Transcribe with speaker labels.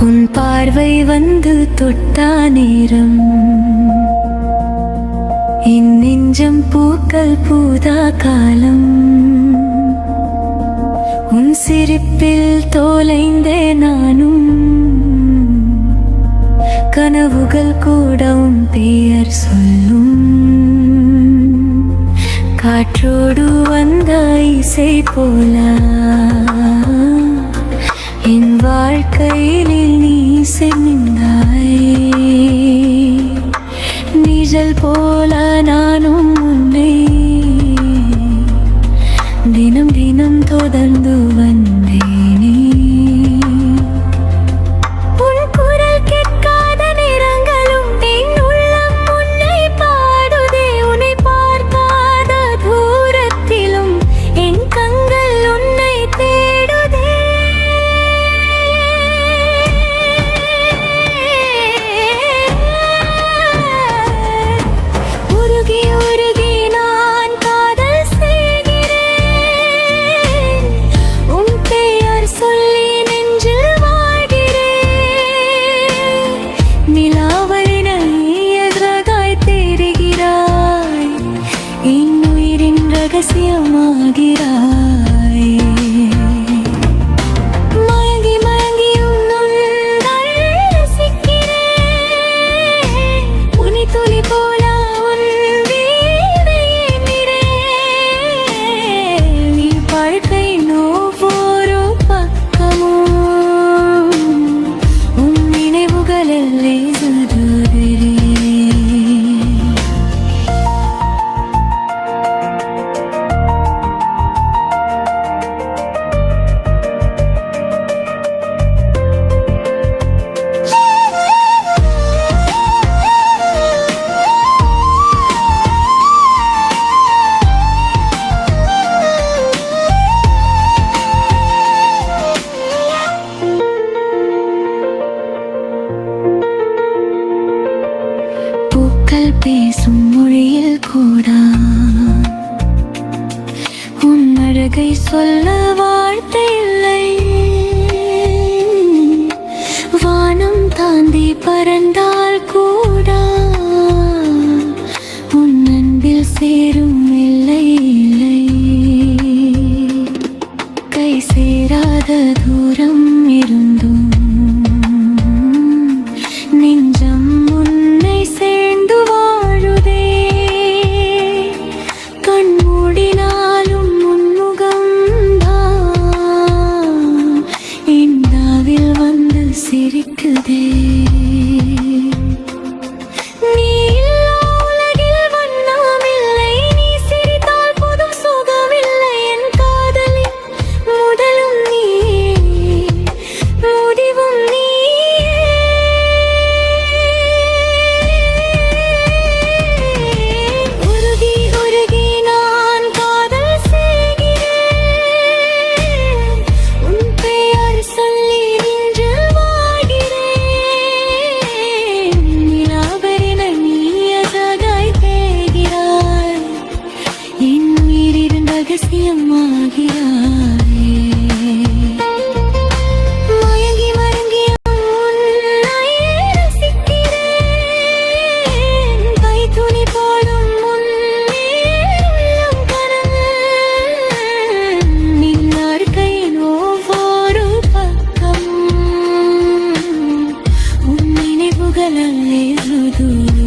Speaker 1: உன் பார்வை வந்து தொட்டா நேரம் என் நெஞ்சம் பூக்கள் பூதா காலம். உன் சிரிப்பில் தோலைந்தே நானும் கனவுகள் கூட உன் பெயர் சொல்லும். காற்றோடு வந்த இசை போல என் வாழ்க்கையில் நீ சென்றாய். நிழல் போல நானும் உன்னை தினம் தினம் தொடர்ந்து வந்தேனே. உன் குரல் கேட்காத நேரங்களும் என் உள்ளம் உன்னை பாடுதே. உன்னை பார்க்காத தூரத்திலும் என் கண்கள் உன்னை தேடுதே. உருகி உருகி நான் காதல் செய்கிறேன். உன் பெயர் சொல்லி நெஞ்சில் வாழ்கிறேன். நிலாவென எதற்காய் தேடுகிறாய்? என் உயிரின் ரகசியமாகிறாய். மயங்கி மயங்கி உன்னுள் ரசிக்கிறேன். உன்னை துளி போல உன் வீணை எண்ணிறேன். நீ வாழ்க்கையின் ஒவ்வொரு பக்கமும் உன் நினைவுகளில் எழுதுகிறேன். பூக்கள் பேசும் மொழியில் கூட உன் அழகை சொல்ல வார்த்தை இல்லை. வானம் தாண்டி பறந்தால் கூட உன் அன்பில் சேரும் இல்லை இல்லை. கை சேராத தூரம் இருந்தும் நெஞ்சம் உன்னை சேர்ந்து வாழுதே. கண் மூடினாலும் உன்முகம் தான் என் நாவில் வந்து சிரிக்குதே. நீ இல்லா உலகில் வண்ணமில்லை. நீ சிரித்தால் போதும் சுகமில்லை. என் காதலின் முதலும் நீயே, முடிவும் நீயே. உருகி உருகி நான் காதல் செய்கிறேன். உன் பெயர் சொல்லி நெஞ்சில் வாழ்கிறேன். நிலாவென நீ அழகாய் தேய்கிறாய். என் உயிரின் ரகசியமாகிறாய். மயங்கி மயங்கி உன்னை ரசிக்கிறேன். கை துணி போடும் முன்னே உள்ளம் கனவு. நின் வாழ்க்கையின் ஒவ்வொரு பக்கமும் உன் நினைவுகளால் எழுதுகிறேன்.